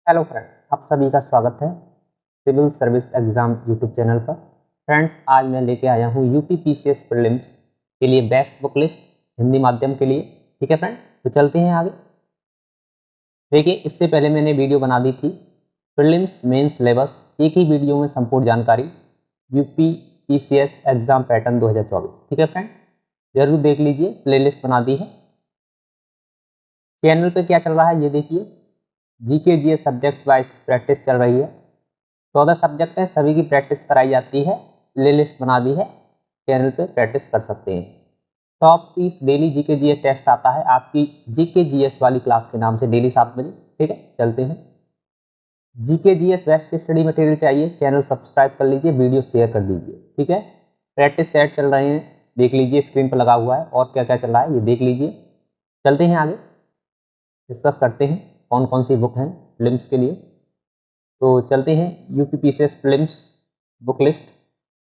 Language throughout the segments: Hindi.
हेलो फ्रेंड्स, आप सभी का स्वागत है civil service exam YouTube channel पर। फ्रेंड्स, आज मैं लेके आया हूँ यूपी पीसीएस प्रीलिम्स के लिए बेस्ट बुक लिस्ट हिंदी माध्यम के लिए। ठीक है फ्रेंड, तो चलते हैं आगे। देखिए, इससे पहले मैंने वीडियो बना दी थी प्रीलिम्स मेन सिलेबस, एक ही वीडियो में संपूर्ण जानकारी यूपी पीसीएस एग्ज़ाम पैटर्न 2024। ठीक है फ्रेंड, जरूर देख लीजिए, प्लेलिस्ट बना दी है। चैनल पे क्या चल रहा है ये देखिए। GK GS subject wise practice चल रही है। 14 सब्जेक्ट है, सभी की प्रैक्टिस कराई जाती है। प्ले लिस्ट बना दी है, चैनल पे प्रैक्टिस कर सकते हैं। Top 30 daily GK GS test आता है आपकी जीके जीएस वाली क्लास के नाम से, डेली 7 बजे। ठीक है, चलते हैं। GK GS best study material चाहिए, चैनल सब्सक्राइब कर लीजिए, वीडियो शेयर कर दीजिए। ठीक है, प्रैक्टिस सेट चल रहे हैं, देख लीजिए, स्क्रीन पर लगा हुआ है। और क्या क्या चल रहा है ये देख लीजिए। चलते हैं आगे, डिस्कस करते हैं कौन कौन सी बुक हैं प्रीलिम्स के लिए। तो चलते हैं UP PCS prelims book list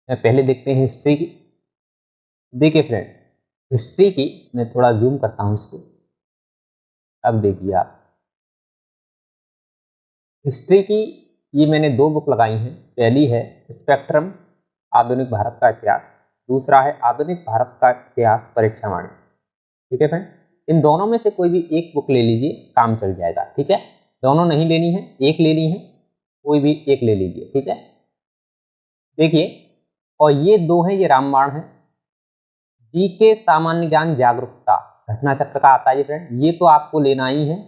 में। पहले देखते हैं हिस्ट्री की। देखिए फ्रेंड, हिस्ट्री की मैं थोड़ा जूम करता हूँ इसको। अब देखिए आप, हिस्ट्री की ये मैंने 2 बुक लगाई हैं। पहली है स्पेक्ट्रम आधुनिक भारत का इतिहास, दूसरा है आधुनिक भारत का इतिहास परीक्षावाणी। ठीक है फ्रेंड, इन दोनों में से कोई भी एक बुक ले लीजिए, काम चल जाएगा। ठीक है, दोनों नहीं लेनी है, एक लेनी है, कोई भी एक ले लीजिए। ठीक है, देखिए, और ये 2 हैं, ये रामबाण है। जीके सामान्य ज्ञान जागरूकता घटना चक्र का आता है ये फ्रेंड, ये तो आपको लेना ही है।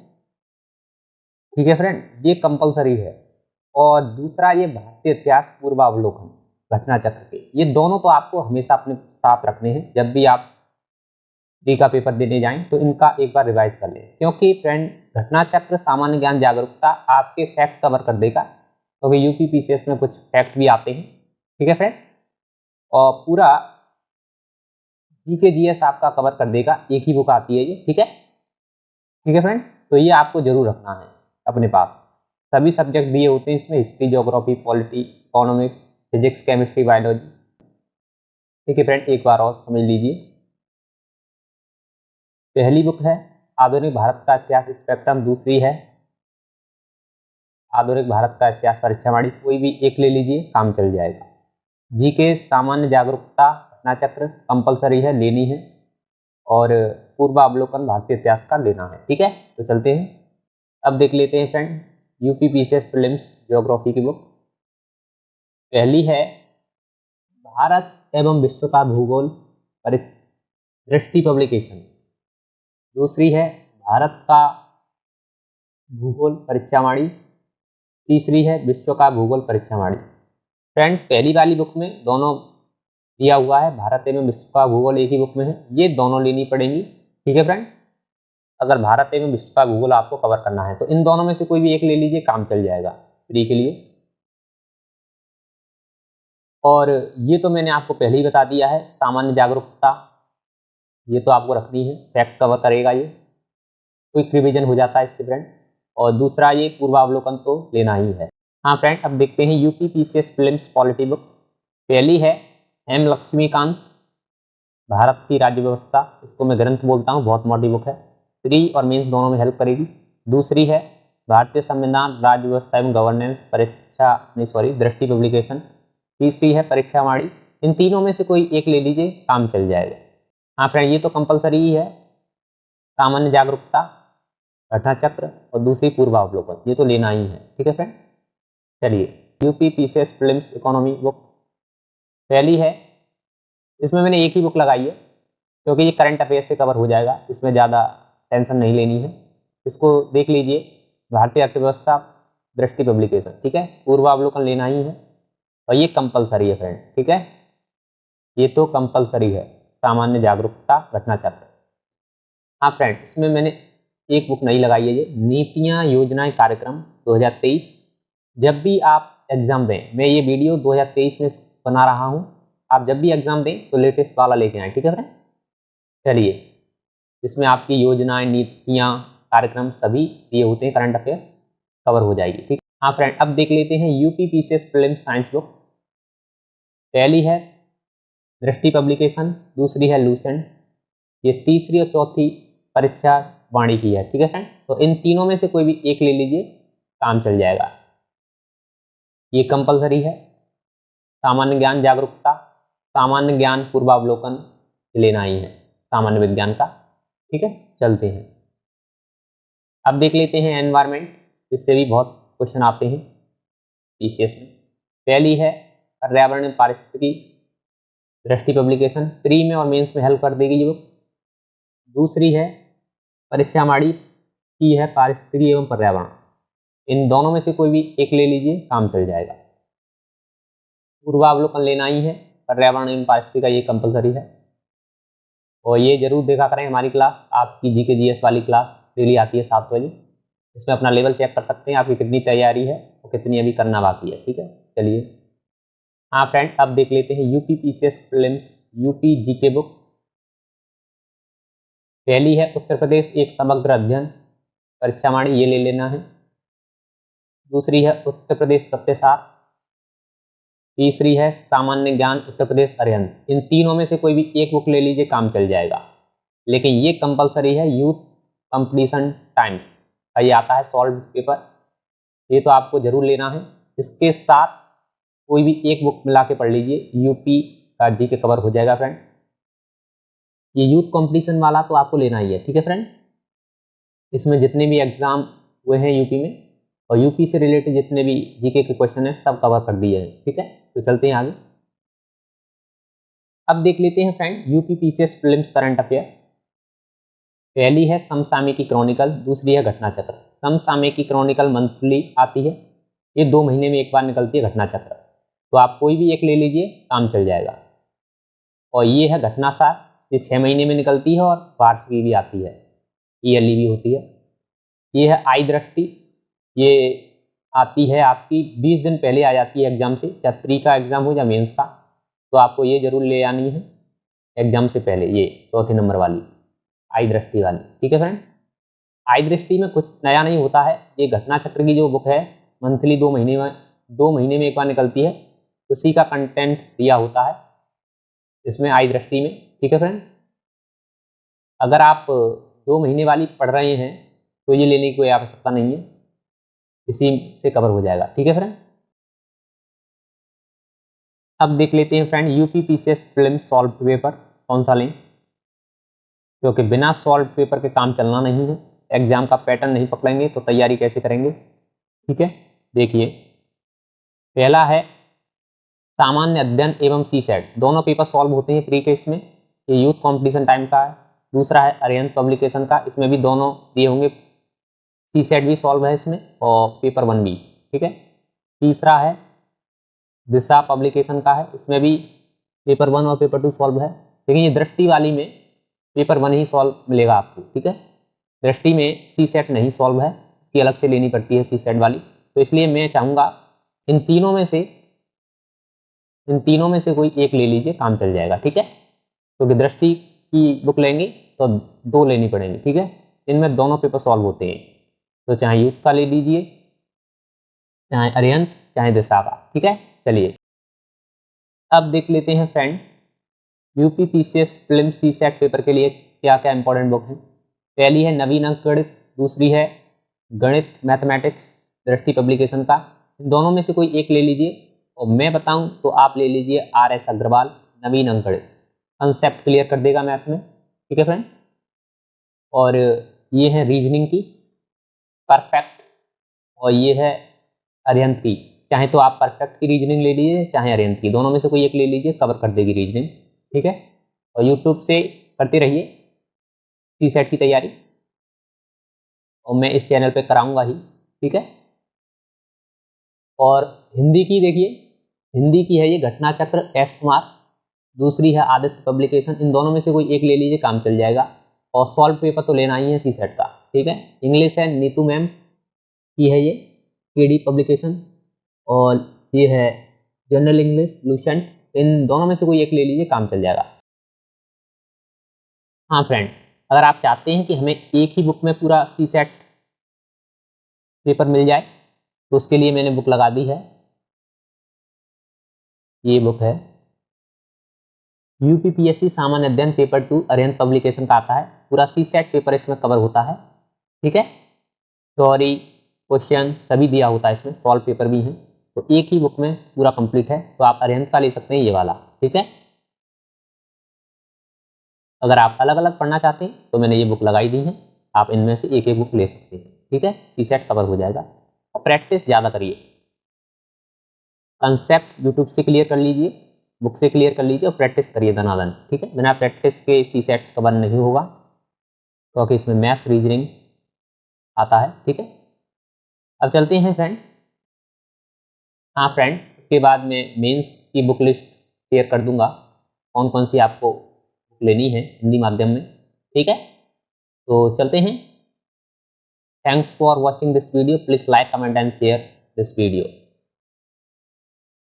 ठीक है फ्रेंड, ये कंपलसरी है। और दूसरा ये भारतीय इतिहास पूर्वावलोकन घटना चक्र के, ये दोनों तो आपको हमेशा अपने साथ रखने हैं। जब भी आप डी का पेपर देने जाएं तो इनका एक बार रिवाइज कर लें, क्योंकि फ्रेंड घटना चक्र सामान्य ज्ञान जागरूकता आपके फैक्ट कवर कर देगा, क्योंकि यूपी पीसीएस में कुछ फैक्ट भी आते हैं। ठीक है फ्रेंड, और पूरा जीके जीएस आपका कवर कर देगा, एक ही बुक आती है ये। ठीक है, ठीक है फ्रेंड, तो ये आपको जरूर रखना है अपने पास। सभी सब्जेक्ट दिए होते हैं इसमें, history, geography, polity, economics, physics, chemistry, biology. ठीक है फ्रेंड, एक बार और समझ लीजिए। पहली बुक है आधुनिक भारत का इतिहास स्पेक्ट्रम, दूसरी है आधुनिक भारत का इतिहास परीक्षावाणी। कोई भी एक ले लीजिए, काम चल जाएगा। जीके सामान्य जागरूकता घटना चक्र कंपलसरी है, लेनी है। और पूर्वावलोकन भारतीय इतिहास का लेना है। ठीक है, तो चलते हैं। अब देख लेते हैं friend UP PCS prelims geography की बुक। पहली है भारत एवं विश्व का भूगोल दृष्टि पब्लिकेशन, दूसरी है भारत का भूगोल परीक्षावाणी, तीसरी है विश्व का भूगोल परीक्षावाणी। फ्रेंड, पहली वाली बुक में दोनों दिया हुआ है, भारत एवं विश्व का भूगोल एक ही बुक में है, ये दोनों लेनी पड़ेंगी। ठीक है फ्रेंड, अगर भारत एवं विश्व का भूगोल आपको कवर करना है तो इन दोनों में से कोई भी एक ले लीजिए, काम चल जाएगा फ्री के लिए। और ये तो मैंने आपको पहले ही बता दिया है, सामान्य जागरूकता ये तो आपको रखनी है, फैक्ट कवर करेगा ये, क्विक रिवीजन हो जाता है इससे फ्रेंड। और दूसरा ये पूर्वावलोकन तो लेना ही है। हाँ फ्रेंड, अब देखते हैं UP PCS prelims polity book. पहली है एम लक्ष्मीकांत भारत की राज्य व्यवस्था, इसको मैं ग्रंथ बोलता हूँ, बहुत मोटी बुक है, प्री और मेंस दोनों में हेल्प करेगी। दूसरी है भारतीय संविधान राज्य व्यवस्था एवं गवर्नेंस दृष्टि पब्लिकेशन। तीसरी है परीक्षावाणी। इन तीनों में से कोई एक ले लीजिए, काम चल जाएगा। हाँ फ्रेंड, ये तो कंपलसरी ही है, सामान्य जागरूकता घटना चक्र और दूसरी पूर्वावलोकन, ये तो लेना ही है। ठीक है फ्रेंड, चलिए UP PCS prelims economy book पहली है। इसमें मैंने एक ही बुक लगाई है, क्योंकि ये करंट अफेयर से कवर हो जाएगा, इसमें ज़्यादा टेंशन नहीं लेनी है। इसको देख लीजिए, भारतीय अर्थव्यवस्था दृष्टि पब्लिकेशन। ठीक है, पूर्वावलोकन लेना ही है, और ये कंपलसरी है फ्रेंड। ठीक है, ये तो कंपलसरी है, सामान्य जागरूकता घटना चक्र। हाँ फ्रेंड, इसमें मैंने एक बुक नहीं लगाई है, ये नीतियाँ योजनाएं कार्यक्रम 2023। जब भी आप एग्जाम दें, मैं ये वीडियो 2023 में बना रहा हूँ, आप जब भी एग्जाम दें तो लेटेस्ट वाला लेके आएँ। ठीक है फ्रेंड, चलिए, इसमें आपकी योजनाएं, नीतियाँ, कार्यक्रम सभी दिए होते हैं, करंट अफेयर कवर हो जाएगी। ठीक, हाँ फ्रेंड, अब देख लेते हैं UP PCS prelims science book. पहली है दृष्टि पब्लिकेशन, दूसरी है लूसेंट, ये तीसरी और चौथी परीक्षा वाणी की है। ठीक है फ्रेंड, तो इन तीनों में से कोई भी एक ले लीजिए, काम चल जाएगा। ये कंपलसरी है। सामान्य ज्ञान जागरूकता, सामान्य ज्ञान पूर्वावलोकन लेना ही है सामान्य विज्ञान का। ठीक है, चलते हैं। अब देख लेते हैं एनवायरमेंट, इससे भी बहुत क्वेश्चन आते हैं पीसीएस में। पहली है पर्यावरण पारिस्थितिकी दृष्टि पब्लिकेशन, प्री में और मेंस में हेल्प कर देगी ये बुक। दूसरी है परीक्षा माड़ी की है पारिस्थितिकी एवं पर्यावरण, इन दोनों में से कोई भी एक ले लीजिए, काम चल जाएगा। पूर्वावलोकन लेना ही है, पर्यावरण एवं पारिस्थितिकी का ये कंपलसरी है। और ये जरूर देखा करें हमारी क्लास, आपकी जीके जीएस वाली क्लास डेली आती है 7 बजे। इसमें अपना लेवल चेक कर सकते हैं आपकी कितनी तैयारी है और कितनी अभी करना बाकी है। ठीक है, चलिए। हाँ फ्रेंड, अब देख लेते हैं UP PCS prelims UP GK book. पहली है उत्तर प्रदेश एक समग्र अध्ययन परीक्षा माणी, ये ले लेना है। दूसरी है उत्तर प्रदेश तथ्यसार। तीसरी है सामान्य ज्ञान उत्तर प्रदेश अध्ययन। इन तीनों में से कोई भी एक बुक ले लीजिए, काम चल जाएगा। लेकिन ये कंपलसरी है यूथ कंप्लीशन टाइम्स का, ये आता है सॉल्व पेपर, ये तो आपको जरूर लेना है। इसके साथ कोई भी एक बुक मिला के पढ़ लीजिए, यूपी का जीके कवर हो जाएगा फ्रेंड। ये यूथ कंप्लीशन वाला तो आपको लेना ही है। ठीक है फ्रेंड, इसमें जितने भी एग्जाम हुए हैं यूपी में और यूपी से रिलेटेड जितने भी जीके के क्वेश्चन हैं सब कवर कर दिए हैं। ठीक है, तो चलते हैं आगे। अब देख लेते हैं friend UP PCS prelims current affair. पहली है समसामयिकी क्रॉनिकल, दूसरी है घटना चक्र। समसामयिकी क्रॉनिकल मंथली आती है, ये 2 महीने में एक बार निकलती है घटना चक्र, तो आप कोई भी एक ले लीजिए, काम चल जाएगा। और ये है घटना सार, ये 6 महीने में निकलती है और वार्षिकी भी आती है, ईयरली भी होती है। ये है आई दृष्टि, ये आती है आपकी 20 दिन पहले आ जाती है एग्जाम से, चाहे प्री का एग्जाम हो या मेंस का, तो आपको ये जरूर ले आनी है एग्जाम से पहले, ये 4थे नंबर वाली आई दृष्टि वाली। ठीक है फ्रेंड, आई दृष्टि में कुछ नया नहीं होता है। ये घटना चक्र की जो बुक है मंथली 2 महीने में एक बार निकलती है, उसी का कंटेंट दिया होता है इसमें आई दृष्टि में। ठीक है फ्रेंड, अगर आप 2 महीने वाली पढ़ रहे हैं तो ये लेने की कोई आवश्यकता नहीं है, इसी से कवर हो जाएगा। ठीक है फ्रेंड, अब देख लेते हैं friend UP PCS prelims solve paper कौन सा लें, क्योंकि बिना सॉल्व पेपर के काम चलना नहीं है। एग्जाम का पैटर्न नहीं पकड़ेंगे तो तैयारी कैसे करेंगे। ठीक है, देखिए पहला है सामान्य अध्ययन एवं सीसेट, दोनों पेपर सॉल्व होते हैं प्री के इसमें, ये यूथ कॉम्पिटिशन टाइम का है। दूसरा है अरिहंत पब्लिकेशन का, इसमें भी दोनों दिए होंगे, सीसेट भी सॉल्व है इसमें और पेपर 1 भी। ठीक है, तीसरा है दिशा पब्लिकेशन का है, इसमें भी पेपर 1 और पेपर 2 सॉल्व है, लेकिन ये दृष्टि वाली में पेपर 1 ही सॉल्व मिलेगा आपको। ठीक है, दृष्टि में सीसेट नहीं सॉल्व है, इसकी अलग से लेनी पड़ती है सीसेट वाली। तो इसलिए मैं चाहूँगा इन तीनों में से कोई एक ले लीजिए, काम चल जाएगा। ठीक है, क्योंकि दृष्टि की बुक लेंगे तो 2 लेनी पड़ेंगी। ठीक है, इनमें दोनों पेपर सॉल्व होते हैं, तो चाहे यूथ का ले लीजिए, चाहे अरिहंत, चाहे दिशा का। ठीक है, चलिए अब देख लेते हैं friend UP PCS prelims CSAT paper के लिए क्या क्या इंपॉर्टेंट बुक हैं। पहली है नवीन अंक गणित, दूसरी है गणित मैथमेटिक्स दृष्टि पब्लिकेशन का, इन दोनों में से कोई एक ले लीजिए। और मैं बताऊं तो आप ले लीजिए RS अग्रवाल नवीन अंक गणित, कंसेप्ट क्लियर कर देगा मैथ में। ठीक है फ्रेंड, और ये है रीजनिंग की परफेक्ट, और ये है अरिहंत की, चाहे तो आप परफेक्ट की रीजनिंग ले लीजिए, चाहे अरिहंत की, दोनों में से कोई एक ले लीजिए, कवर कर देगी रीजनिंग। ठीक है, और यूट्यूब से करते रहिए सीसेट की तैयारी, और मैं इस चैनल पे कराऊंगा ही। ठीक है, और हिंदी की देखिए, हिंदी की है ये घटना चक्र S कुमार, दूसरी है आदित्य पब्लिकेशन, इन दोनों में से कोई एक ले लीजिए, काम चल जाएगा। और सॉल्व पेपर तो लेना ही है सीसेट का। ठीक है, इंग्लिश है नीतू मैम की है ये KD पब्लिकेशन, और ये है जनरल इंग्लिश लूसेंट, इन दोनों में से कोई एक ले लीजिए, काम चल जाएगा। हाँ फ्रेंड, अगर आप चाहते हैं कि हमें एक ही बुक में पूरा सीसेट पेपर मिल जाए तो उसके लिए मैंने बुक लगा दी है, ये बुक है UPPSC सामान्य अध्ययन पेपर 2 अरिहंत पब्लिकेशन का आता है, पूरा सीसेट पेपर इसमें कवर होता है। ठीक है, थ्योरी, क्वेश्चन सभी दिया होता है, इसमें सॉल्व पेपर भी हैं, तो एक ही बुक में पूरा कंप्लीट है। तो आप अरिहंत का ले सकते हैं ये वाला, ठीक है। अगर आप अलग अलग पढ़ना चाहते हैं तो मैंने ये बुक लगाई दी है, आप इनमें से एक एक बुक ले सकते हैं, ठीक है। सीसेट कवर हो जाएगा। और प्रैक्टिस ज़्यादा करिए, कंसेप्ट यूट्यूब से क्लियर कर लीजिए, बुक से क्लियर कर लीजिए और प्रैक्टिस करिए धनाधन, ठीक है। बिना प्रैक्टिस के सीसेट कवर नहीं होगा, क्योंकि इसमें मैथ्स रीजनिंग आता है, ठीक है। अब चलते हैं फ्रेंड। हाँ फ्रेंड, इसके बाद मैं मेंस की बुक लिस्ट शेयर कर दूंगा, कौन कौन सी आपको बुक लेनी है हिंदी माध्यम में, ठीक है। तो चलते हैं। Thanks for watching this video, please like comment and share this video.